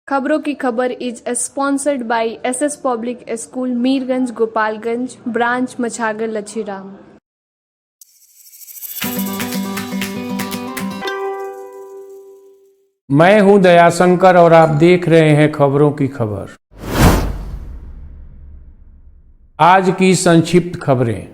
खबरों की खबर is sponsored by SS public school Mirganj Gopalganj branch Machhagar Lachhiram. मैं हूं दयाशंकर और आप देख रहे हैं खबरों की खबर। आज की संक्षिप्त खबरें।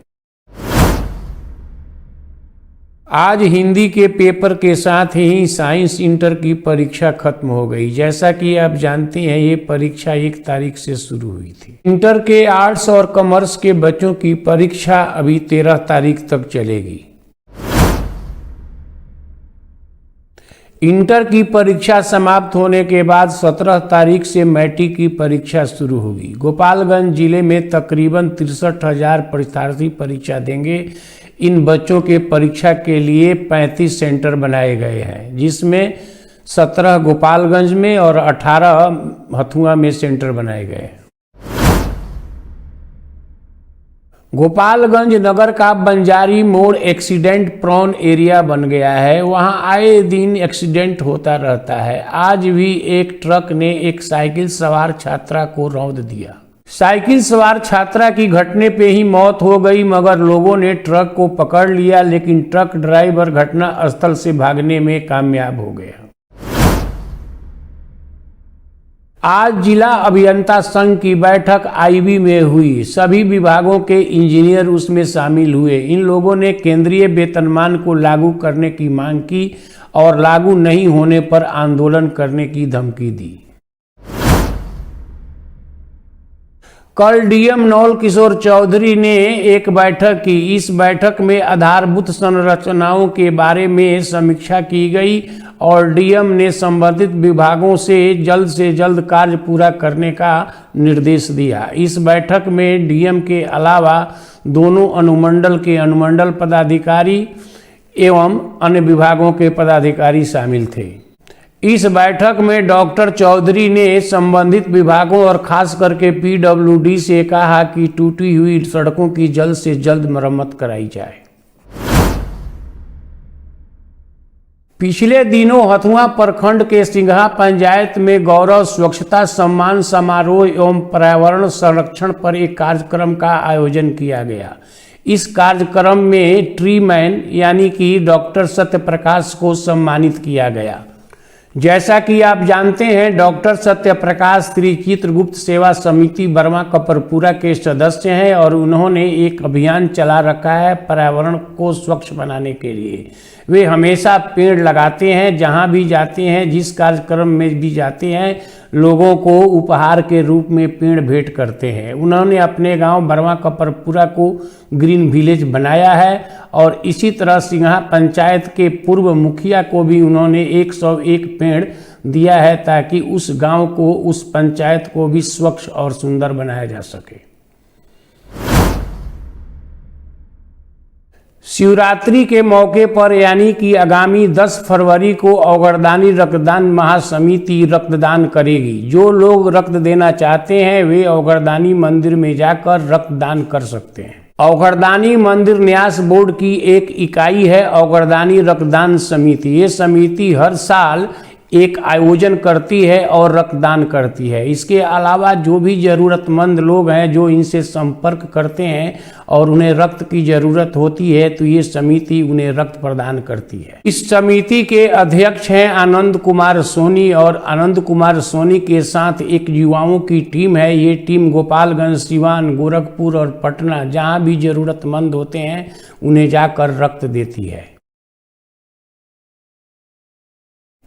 आज हिंदी के पेपर के साथ ही साइंस इंटर की परीक्षा खत्म हो गई। जैसा कि आप जानते हैं, ये परीक्षा 1 तारीख से शुरू हुई थी। इंटर के आर्ट्स और कॉमर्स के बच्चों की परीक्षा अभी 13 तारीख तक चलेगी। इंटर की परीक्षा समाप्त होने के बाद 17 तारीख से मैट्रिक की परीक्षा शुरू होगी। गोपालगंज जिले में तकरीबन 63,000 परीक्षार्थी परीक्षा देंगे। इन बच्चों के परीक्षा के लिए 35 सेंटर बनाए गए हैं, जिसमें 17 गोपालगंज में और 18 हथुआ में सेंटर बनाए गए हैं। गोपालगंज नगर का बंजारी मोड़ एक्सीडेंट प्रोन एरिया बन गया है। वहां आए दिन एक्सीडेंट होता रहता है। आज भी एक ट्रक ने एक साइकिल सवार छात्रा को रौंद दिया। साइकिल सवार छात्रा की घटने पे ही मौत हो गई, मगर लोगों ने ट्रक को पकड़ लिया, लेकिन ट्रक ड्राइवर घटना स्थल से भागने में कामयाब हो गया। आज जिला अभियंता संघ की बैठक आईबी में हुई। सभी विभागों के इंजीनियर उसमें शामिल हुए। इन लोगों ने केंद्रीय वेतनमान को लागू करने की मांग की और लागू नहीं होने पर आंदोलन करने की धमकी दी। कल डीएम नौल किशोर चौधरी ने एक बैठक की। इस बैठक में आधारभूत संरचनाओं के बारे में समीक्षा की गई और डीएम ने संबंधित विभागों से जल्द कार्य पूरा करने का निर्देश दिया। इस बैठक में डीएम के अलावा दोनों अनुमंडल के अनुमंडल पदाधिकारी एवं अन्य विभागों के पदाधिकारी शामिल थे। इस बैठक में डॉक्टर चौधरी ने संबंधित विभागों और खास करके पीडब्ल्यूडी से कहा कि टूटी हुई सड़कों की जल्द से जल्द मरम्मत कराई जाए। पिछले दिनों हथुआ प्रखंड के सिंघा पंचायत में गौरव स्वच्छता सम्मान समारोह एवं पर्यावरण संरक्षण पर एक कार्यक्रम का आयोजन किया गया। इस कार्यक्रम में ट्री मैन यानी कि डॉक्टर सत्यप्रकाश को सम्मानित किया गया। जैसा कि आप जानते हैं, डॉक्टर सत्यप्रकाश श्री चित्रगुप्त सेवा समिति बर्मा कपरपुरा के सदस्य हैं और उन्होंने एक अभियान चला रखा है पर्यावरण को स्वच्छ बनाने के लिए। वे हमेशा पेड़ लगाते हैं, जहां भी जाते हैं, जिस कार्यक्रम में भी जाते हैं, लोगों को उपहार के रूप में पेड़ भेंट करते हैं। उन्होंने अपने गांव बर्मा कपरपुरा को ग्रीन विलेज बनाया है और इसी तरह सिंघा पंचायत के पूर्व मुखिया को भी उन्होंने 101 पेड़ दिया है, ताकि उस गांव को, उस पंचायत को भी स्वच्छ और सुंदर बनाया जा सके। शिवरात्रि के मौके पर यानी कि आगामी 10 फरवरी को औगरदानी रक्तदान महासमिति रक्तदान करेगी। जो लोग रक्त देना चाहते हैं वे औगरदानी मंदिर में जाकर रक्तदान कर सकते हैं। औगरदानी मंदिर न्यास बोर्ड की एक इकाई है औगरदानी रक्तदान समिति। ये समिति हर साल एक आयोजन करती है और रक्तदान करती है। इसके अलावा जो भी ज़रूरतमंद लोग हैं जो इनसे संपर्क करते हैं और उन्हें रक्त की ज़रूरत होती है, तो ये समिति उन्हें रक्त प्रदान करती है। इस समिति के अध्यक्ष हैं आनंद कुमार सोनी और आनंद कुमार सोनी के साथ एक युवाओं की टीम है। ये टीम गोपालगंज, सिवान, गोरखपुर और पटना जहाँ भी ज़रूरतमंद होते हैं उन्हें जाकर रक्त देती है।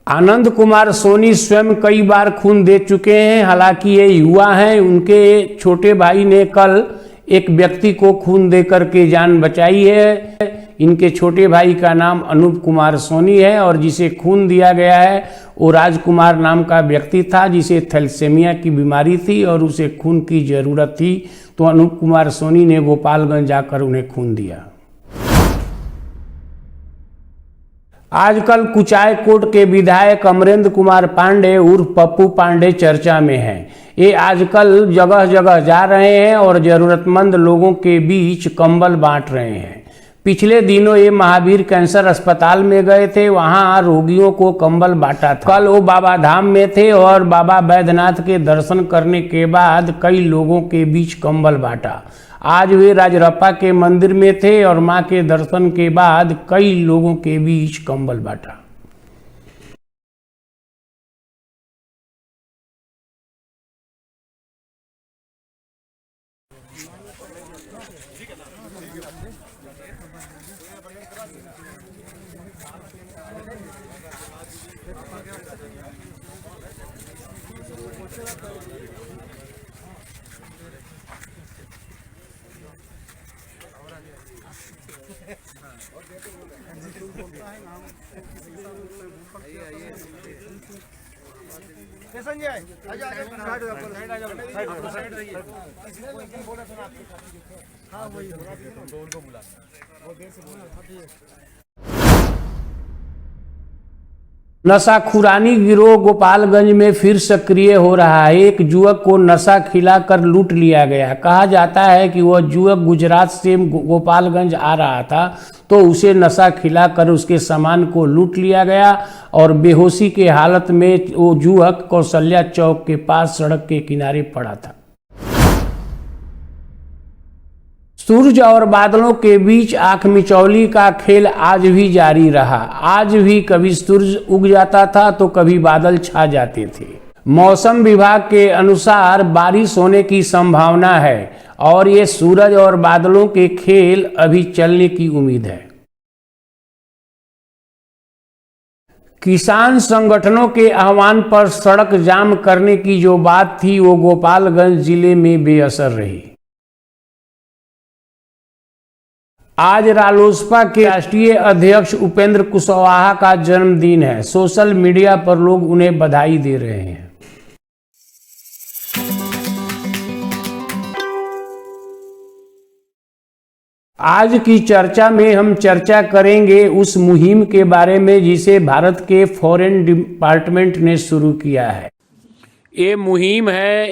आनंद कुमार सोनी स्वयं कई बार खून दे चुके हैं। हालांकि ये युवा हैं। उनके छोटे भाई ने कल एक व्यक्ति को खून दे करके जान बचाई है। इनके छोटे भाई का नाम अनूप कुमार सोनी है और जिसे खून दिया गया है वो राजकुमार नाम का व्यक्ति था, जिसे थैलेसीमिया की बीमारी थी और उसे खून की जरूरत थी। तो अनूप कुमार सोनी ने गोपालगंज जाकर उन्हें खून दिया। आजकल कुचायकोट के विधायक अमरेंद्र कुमार पांडे उर्फ पप्पू पांडे चर्चा में हैं। ये आजकल जगह जगह जा रहे हैं और जरूरतमंद लोगों के बीच कंबल बांट रहे हैं। पिछले दिनों ये महावीर कैंसर अस्पताल में गए थे, वहां रोगियों को कंबल बांटा था। कल वो बाबा धाम में थे और बाबा बैद्यनाथ के दर्शन करने के बाद कई लोगों के बीच कंबल बांटा। आज वे राजरप्पा के मंदिर में थे और मां के दर्शन के बाद कई लोगों के बीच कंबल बांटा। संजय आजा आजा साइड हो साइड रहिए। हाँ वही उनको बुला वो देर से नशाखुरानी गिरोह गोपालगंज में फिर सक्रिय हो रहा है। एक युवक को नशा खिलाकर लूट लिया गया। कहा जाता है कि वह युवक गुजरात से गोपालगंज आ रहा था तो उसे नशा खिलाकर उसके सामान को लूट लिया गया और बेहोशी के हालत में वो युवक कौशल्या चौक के पास सड़क के किनारे पड़ा था। सूरज और बादलों के बीच आंख मिचौली का खेल आज भी जारी रहा। आज भी कभी सूरज उग जाता था तो कभी बादल छा जाते थे। मौसम विभाग के अनुसार बारिश होने की संभावना है और ये सूरज और बादलों के खेल अभी चलने की उम्मीद है। किसान संगठनों के आह्वान पर सड़क जाम करने की जो बात थी वो गोपालगंज जिले में बेअसर रही। आज रालोसपा के राष्ट्रीय अध्यक्ष उपेंद्र कुशवाहा का जन्मदिन है। सोशल मीडिया पर लोग उन्हें बधाई दे रहे हैं। आज की चर्चा में हम चर्चा करेंगे उस मुहिम के बारे में जिसे भारत के फॉरेन डिपार्टमेंट ने शुरू किया है। ये मुहिम है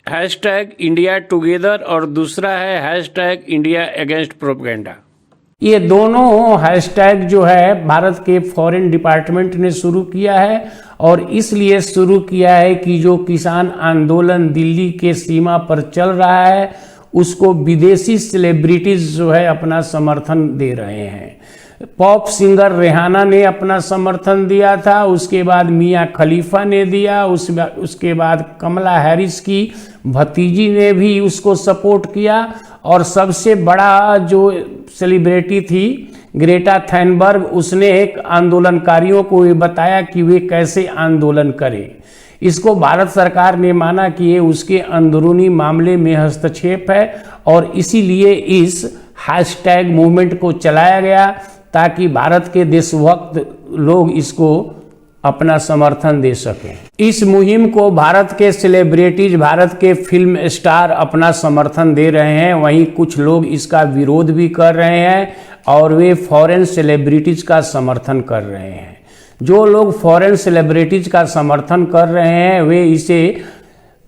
#इंडिया टुगेदर और दूसरा है #इंडिया अगेंस्ट प्रोपेगेंडा। ये दोनों हैशटैग जो है भारत के फॉरेन डिपार्टमेंट ने शुरू किया है और इसलिए शुरू किया है कि जो किसान आंदोलन दिल्ली के सीमा पर चल रहा है उसको विदेशी सेलिब्रिटीज जो है अपना समर्थन दे रहे हैं। पॉप सिंगर रेहाना ने अपना समर्थन दिया था, उसके बाद मियां खलीफा ने दिया, उसके बाद कमला हैरिस की भतीजी ने भी उसको सपोर्ट किया और सबसे बड़ा जो सेलिब्रिटी थी ग्रेटा थैनबर्ग, उसने एक आंदोलनकारियों को ये बताया कि वे कैसे आंदोलन करें। इसको भारत सरकार ने माना कि ये उसके अंदरूनी मामले में हस्तक्षेप है और इसीलिए इस हैशटैग मूवमेंट को चलाया गया ताकि भारत के देशभक्त लोग इसको अपना समर्थन दे सकें। इस मुहिम को भारत के सेलिब्रिटीज, भारत के फिल्म स्टार अपना समर्थन दे रहे हैं, वहीं कुछ लोग इसका विरोध भी कर रहे हैं और वे फॉरेन सेलिब्रिटीज का समर्थन कर रहे हैं। जो लोग फॉरेन सेलिब्रिटीज का समर्थन कर रहे हैं वे इसे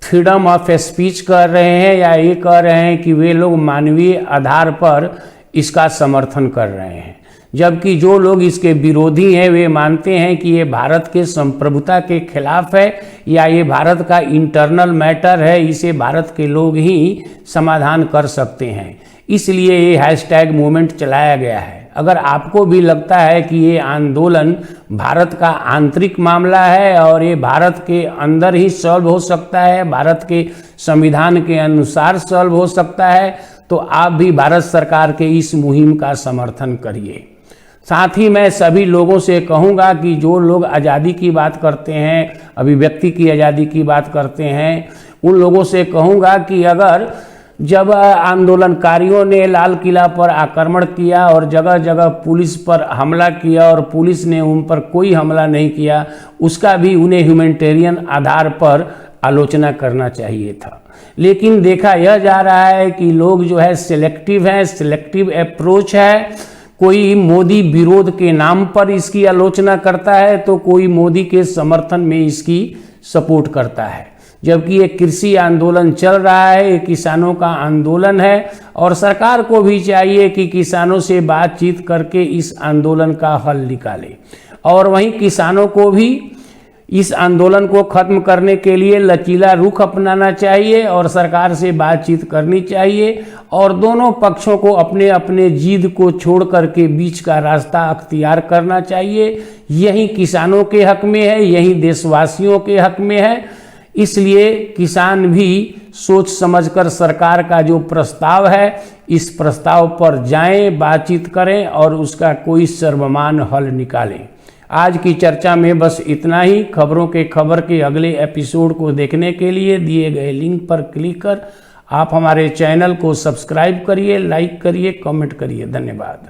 फ्रीडम ऑफ स्पीच कर रहे हैं या ये कह रहे हैं कि वे लोग मानवीय आधार पर इसका समर्थन कर रहे हैं, जबकि जो लोग इसके विरोधी हैं वे मानते हैं कि ये भारत के संप्रभुता के खिलाफ है या ये भारत का इंटरनल मैटर है, इसे भारत के लोग ही समाधान कर सकते हैं। इसलिए ये हैशटैग मूवमेंट चलाया गया है। अगर आपको भी लगता है कि ये आंदोलन भारत का आंतरिक मामला है और ये भारत के अंदर ही सॉल्व हो सकता है, भारत के संविधान के अनुसार सॉल्व हो सकता है, तो आप भी भारत सरकार के इस मुहिम का समर्थन करिए। साथ ही मैं सभी लोगों से कहूँगा कि जो लोग आज़ादी की बात करते हैं, अभिव्यक्ति की आज़ादी की बात करते हैं, उन लोगों से कहूँगा कि अगर जब आंदोलनकारियों ने लाल किला पर आक्रमण किया और जगह जगह पुलिस पर हमला किया और पुलिस ने उन पर कोई हमला नहीं किया, उसका भी उन्हें ह्यूमैनिटेरियन आधार पर आलोचना करना चाहिए था। लेकिन देखा यह जा रहा है कि लोग जो है सिलेक्टिव हैं, सिलेक्टिव अप्रोच है। कोई मोदी विरोध के नाम पर इसकी आलोचना करता है तो कोई मोदी के समर्थन में इसकी सपोर्ट करता है। जबकि ये कृषि आंदोलन चल रहा है, ये किसानों का आंदोलन है और सरकार को भी चाहिए कि किसानों से बातचीत करके इस आंदोलन का हल निकाले। और वहीं किसानों को भी इस आंदोलन को खत्म करने के लिए लचीला रुख अपनाना चाहिए और सरकार से बातचीत करनी चाहिए और दोनों पक्षों को अपने अपने जिद को छोड़ करके बीच का रास्ता अख्तियार करना चाहिए। यही किसानों के हक में है, यही देशवासियों के हक में है। इसलिए किसान भी सोच समझकर सरकार का जो प्रस्ताव है इस प्रस्ताव पर जाएं, बातचीत करें और उसका कोई सर्वमान्य हल निकालें। आज की चर्चा में बस इतना ही। खबर के अगले एपिसोड को देखने के लिए दिए गए लिंक पर क्लिक कर आप हमारे चैनल को सब्सक्राइब करिए, लाइक करिए, कमेंट करिए। धन्यवाद।